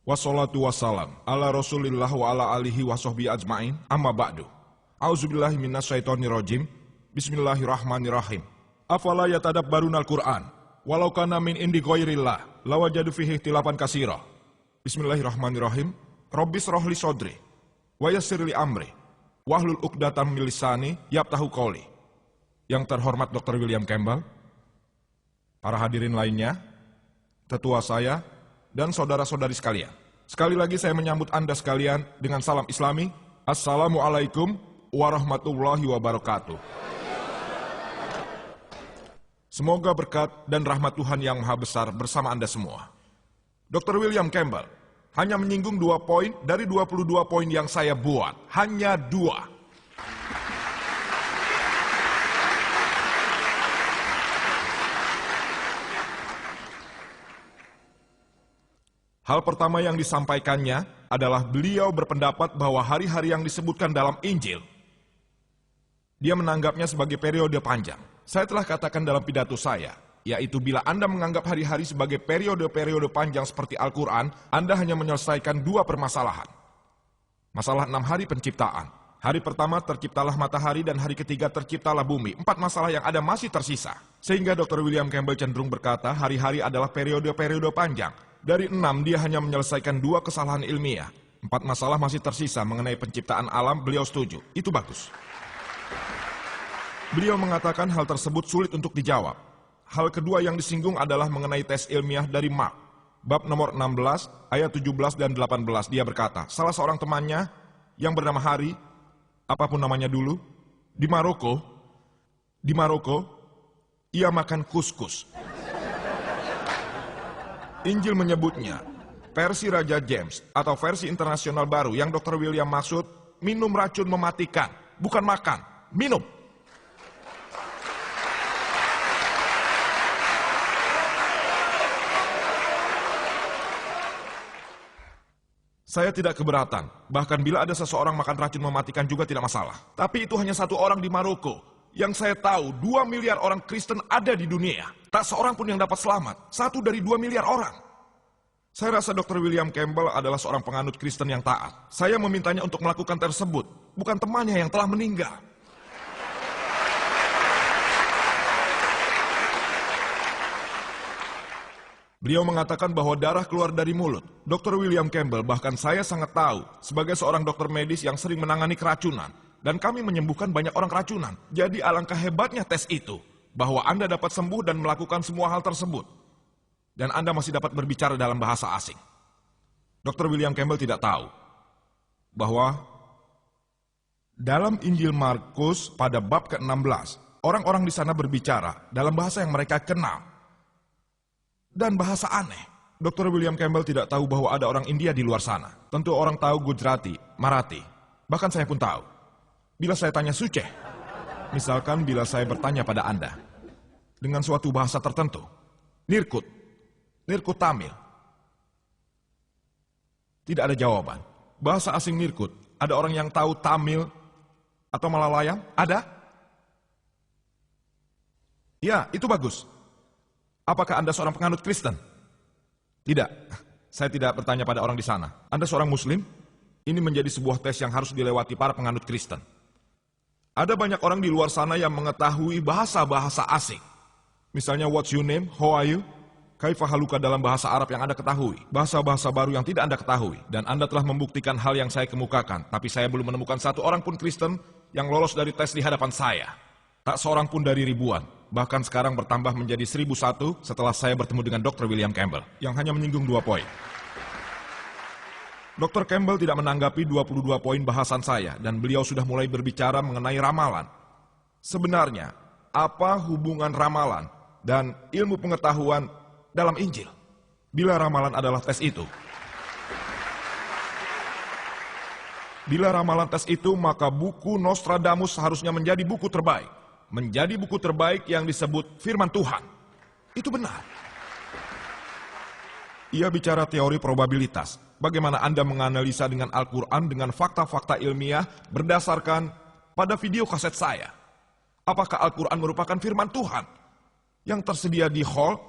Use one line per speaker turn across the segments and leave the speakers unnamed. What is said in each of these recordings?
Wassalatu wassalam ala rasulillah wa ala alihi wa sahbihi ajma'in, amma ba'du. A'udzubillahi minasyaitonirrajim. Bismillahirrahmanirrahim. Afala yatadabbaruna al-Qur'an walau kana min indi ghairillah lawajadu fihi ikhtilafan katsira. Bismillahirrahmanirrahim. Rabbis rohli sodri wa yassir li amri wahlul 'uqdatam min lisani yafqahu qawli. Yang terhormat Dr. William Campbell, para hadirin lainnya, tetua saya, dan saudara-saudari sekalian. Sekali lagi saya menyambut Anda sekalian dengan salam Islami. Assalamualaikum warahmatullahi wabarakatuh. Semoga berkat dan rahmat Tuhan yang Maha Besar bersama Anda semua. Dr. William Campbell hanya menyinggung 2 poin dari 22 poin yang saya buat. Hanya 2. Hal pertama yang disampaikannya adalah beliau berpendapat bahwa hari-hari yang disebutkan dalam Injil, dia menanggapnya sebagai periode panjang. Saya telah katakan dalam pidato saya, yaitu bila Anda menganggap hari-hari sebagai periode-periode panjang seperti Al-Quran, Anda hanya menyelesaikan 2 permasalahan. Masalah 6 hari penciptaan. Hari pertama terciptalah matahari dan hari ketiga terciptalah bumi. 4 masalah yang ada masih tersisa. Sehingga Dr. William Campbell cenderung berkata hari-hari adalah periode-periode panjang. Dari 6 dia hanya menyelesaikan 2 kesalahan ilmiah. 4 masalah masih tersisa mengenai penciptaan alam, beliau setuju. Itu bagus. Beliau mengatakan hal tersebut sulit untuk dijawab. Hal kedua yang disinggung adalah mengenai tes ilmiah dari Mark. Bab nomor 16, ayat 17 dan 18. Dia berkata, salah seorang temannya yang bernama Hari, apapun namanya dulu, di Maroko, ia makan kuskus. Injil menyebutnya, versi Raja James atau versi internasional baru yang Dr. William maksud, minum racun mematikan, bukan makan, minum. Saya tidak keberatan, bahkan bila ada seseorang makan racun mematikan juga tidak masalah. Tapi itu hanya 1 orang di Maroko. Yang saya tahu, 2 miliar orang Kristen ada di dunia. Tak seorang pun yang dapat selamat. 1 dari 2 miliar orang. Saya rasa Dr. William Campbell adalah seorang penganut Kristen yang taat. Saya memintanya untuk melakukan tersebut, bukan temannya yang telah meninggal. Beliau mengatakan bahwa darah keluar dari mulut. Dr. William Campbell, bahkan saya sangat tahu, sebagai seorang dokter medis yang sering menangani keracunan, dan kami menyembuhkan banyak orang keracunan. Jadi alangkah hebatnya tes itu, bahwa Anda dapat sembuh dan melakukan semua hal tersebut. Dan Anda masih dapat berbicara dalam bahasa asing. Dr. William Campbell tidak tahu bahwa dalam Injil Markus pada bab ke-16, orang-orang di sana berbicara dalam bahasa yang mereka kenal. Dan bahasa aneh. Dr. William Campbell tidak tahu bahwa ada orang India di luar sana. Tentu orang tahu Gujarati, Marathi. Bahkan saya pun tahu. Bila saya tanya Suceh, misalkan bila saya bertanya pada Anda, dengan suatu bahasa tertentu, Nirkut Tamil. Tidak ada jawaban. Bahasa asing Nirkut, ada orang yang tahu Tamil atau Malayalam? Ada? Ya, itu bagus. Apakah Anda seorang penganut Kristen? Tidak. Saya tidak bertanya pada orang di sana. Anda seorang Muslim? Ini menjadi sebuah tes yang harus dilewati para penganut Kristen. Ada banyak orang di luar sana yang mengetahui bahasa-bahasa asing. Misalnya, what's your name? How are you? Kaifa haluka dalam bahasa Arab yang Anda ketahui. Bahasa-bahasa baru yang tidak Anda ketahui. Dan Anda telah membuktikan hal yang saya kemukakan. Tapi saya belum menemukan 1 orang pun Kristen yang lolos dari tes di hadapan saya. Tak seorang pun dari ribuan. Bahkan sekarang bertambah menjadi 1001 setelah saya bertemu dengan Dr. William Campbell. Yang hanya menyinggung 2 poin. Dr. Campbell tidak menanggapi 22 poin bahasan saya. Dan beliau sudah mulai berbicara mengenai ramalan. Sebenarnya, apa hubungan ramalan dan ilmu pengetahuan dalam Injil? Bila ramalan adalah tes itu. Bila ramalan tes itu, maka buku Nostradamus seharusnya menjadi buku terbaik. Menjadi buku terbaik yang disebut firman Tuhan. Itu benar. Ia bicara teori probabilitas. Bagaimana Anda menganalisa dengan Al-Quran dengan fakta-fakta ilmiah berdasarkan pada video kaset saya. Apakah Al-Quran merupakan firman Tuhan yang tersedia di hall?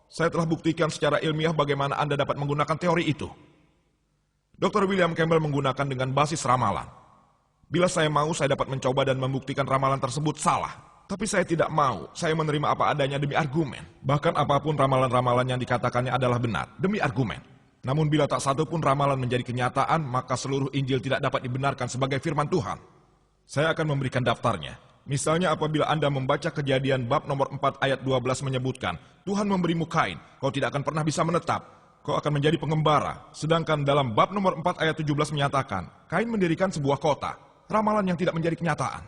Saya telah buktikan secara ilmiah bagaimana Anda dapat menggunakan teori itu. Dr. William Campbell menggunakan dengan basis ramalan. Bila saya mau, saya dapat mencoba dan membuktikan ramalan tersebut salah. Tapi saya tidak mau, saya menerima apa adanya demi argumen. Bahkan apapun ramalan-ramalan yang dikatakannya adalah benar, demi argumen. Namun bila tak satu pun ramalan menjadi kenyataan, maka seluruh Injil tidak dapat dibenarkan sebagai firman Tuhan. Saya akan memberikan daftarnya. Misalnya apabila Anda membaca Kejadian bab nomor 4 ayat 12 menyebutkan, Tuhan memberimu Kain, kau tidak akan pernah bisa menetap, kau akan menjadi pengembara. Sedangkan dalam bab nomor 4 ayat 17 menyatakan, Kain mendirikan sebuah kota. Ramalan yang tidak menjadi kenyataan.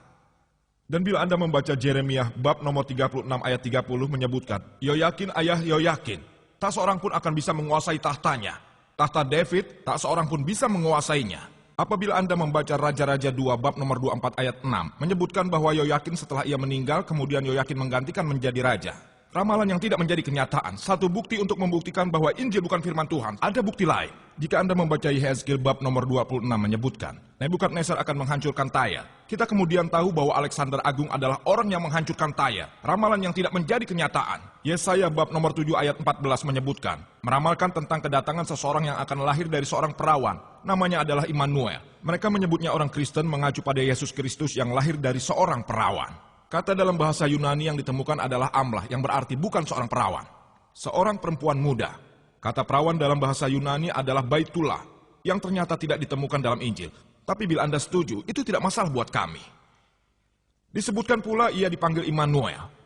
Dan bila Anda membaca Yeremia bab nomor 36 ayat 30 menyebutkan, Yoyakin ayah Yoyakin, tak seorang pun akan bisa menguasai tahtanya. Tahta David, tak seorang pun bisa menguasainya. Apabila Anda membaca Raja-Raja 2 bab nomor 24 ayat 6, menyebutkan bahwa Yoyakin setelah ia meninggal, kemudian Yoyakin menggantikan menjadi raja. Ramalan yang tidak menjadi kenyataan, satu bukti untuk membuktikan bahwa Injil bukan firman Tuhan. Ada bukti lain. Jika Anda membaca Yehezkiel bab nomor 26 menyebutkan, Nebukadnezar akan menghancurkan Tyre. Kita kemudian tahu bahwa Alexander Agung adalah orang yang menghancurkan Tyre. Ramalan yang tidak menjadi kenyataan. Yesaya bab nomor 7 ayat 14 menyebutkan, meramalkan tentang kedatangan seseorang yang akan lahir dari seorang perawan. Namanya adalah Immanuel. Mereka menyebutnya orang Kristen mengacu pada Yesus Kristus yang lahir dari seorang perawan. Kata dalam bahasa Yunani yang ditemukan adalah amlah, yang berarti bukan seorang perawan. Seorang perempuan muda. Kata perawan dalam bahasa Yunani adalah baitullah, yang ternyata tidak ditemukan dalam Injil. Tapi bila Anda setuju, itu tidak masalah buat kami. Disebutkan pula ia dipanggil Immanuel.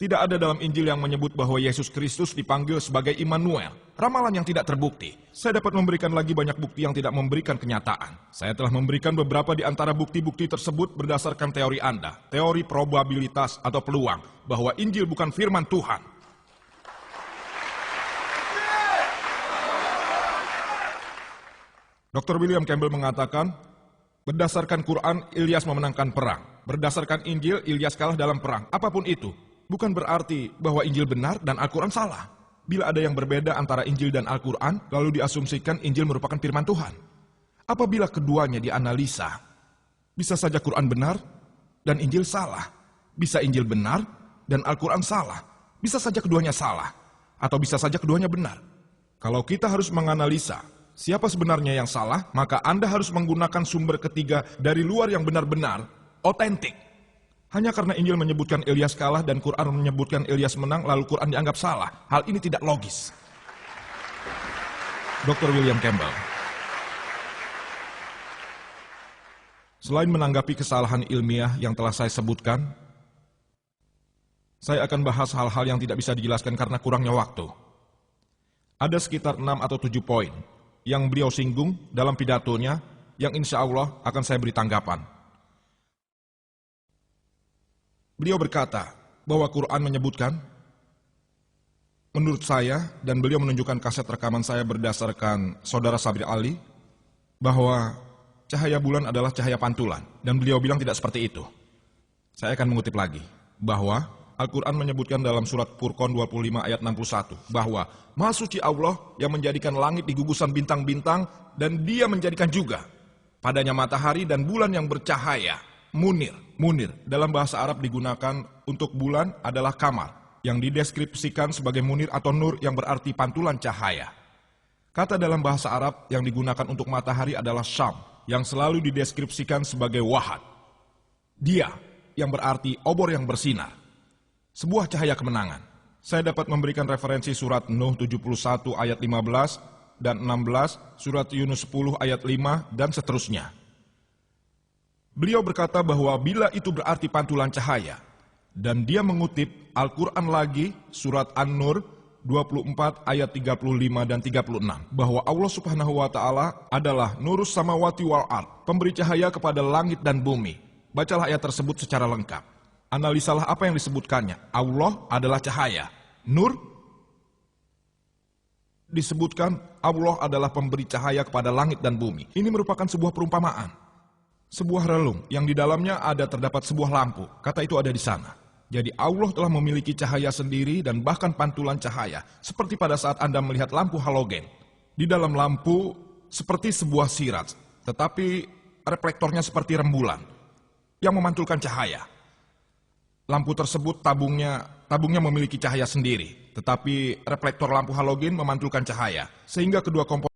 Tidak ada dalam Injil yang menyebut bahwa Yesus Kristus dipanggil sebagai Immanuel. Ramalan yang tidak terbukti. Saya dapat memberikan lagi banyak bukti yang tidak memberikan kenyataan. Saya telah memberikan beberapa di antara bukti-bukti tersebut berdasarkan teori Anda. Teori probabilitas atau peluang. Bahwa Injil bukan firman Tuhan. Dr. William Campbell mengatakan, berdasarkan Quran, Ilyas memenangkan perang. Berdasarkan Injil, Ilyas kalah dalam perang. Apapun itu. Bukan berarti bahwa Injil benar dan Al-Quran salah. Bila ada yang berbeda antara Injil dan Al-Quran, lalu diasumsikan Injil merupakan firman Tuhan. Apabila keduanya dianalisa, bisa saja Quran benar dan Injil salah. Bisa Injil benar dan Al-Quran salah. Bisa saja keduanya salah. Atau bisa saja keduanya benar. Kalau kita harus menganalisa siapa sebenarnya yang salah, maka Anda harus menggunakan sumber ketiga dari luar yang benar-benar otentik. Hanya karena Injil menyebutkan Ilyas kalah dan Quran menyebutkan Ilyas menang, lalu Quran dianggap salah. Hal ini tidak logis. Dr. William Campbell. Selain menanggapi kesalahan ilmiah yang telah saya sebutkan, saya akan bahas hal-hal yang tidak bisa dijelaskan karena kurangnya waktu. Ada sekitar 6 atau 7 poin yang beliau singgung dalam pidatonya yang insya Allah akan saya beri tanggapan. Beliau berkata bahwa Quran menyebutkan, menurut saya, dan beliau menunjukkan kaset rekaman saya berdasarkan saudara Sabri Ali, bahwa cahaya bulan adalah cahaya pantulan, dan beliau bilang tidak seperti itu. Saya akan mengutip lagi, bahwa Al-Quran menyebutkan dalam surat Furqan 25 ayat 61, bahwa Maha Suci Allah yang menjadikan langit di gugusan bintang-bintang, dan dia menjadikan juga padanya matahari dan bulan yang bercahaya. Munir dalam bahasa Arab digunakan untuk bulan adalah kamar, yang dideskripsikan sebagai munir atau nur yang berarti pantulan cahaya. Kata dalam bahasa Arab yang digunakan untuk matahari adalah syam, yang selalu dideskripsikan sebagai wahad. Dia, yang berarti obor yang bersinar. Sebuah cahaya kemenangan. Saya dapat memberikan referensi surat Nuh 71 ayat 15 dan 16, surat Yunus 10 ayat 5, dan seterusnya. Beliau berkata bahwa bila itu berarti pantulan cahaya, dan dia mengutip Al-Quran lagi, surat An-Nur 24 ayat 35 dan 36, bahwa Allah Subhanahu wa Ta'ala adalah Nurus Samawati wal Ard, pemberi cahaya kepada langit dan bumi. Bacalah ayat tersebut secara lengkap. Analisalah apa yang disebutkannya. Allah adalah cahaya. Nur disebutkan Allah adalah pemberi cahaya kepada langit dan bumi. Ini merupakan sebuah perumpamaan. Sebuah relung yang di dalamnya terdapat sebuah lampu. Kata itu ada di sana. Jadi Allah telah memiliki cahaya sendiri dan bahkan pantulan cahaya. Seperti pada saat Anda melihat lampu halogen. Di dalam lampu seperti sebuah sirat. Tetapi reflektornya seperti rembulan yang memantulkan cahaya. Lampu tersebut tabungnya memiliki cahaya sendiri. Tetapi reflektor lampu halogen memantulkan cahaya. Sehingga kedua komponen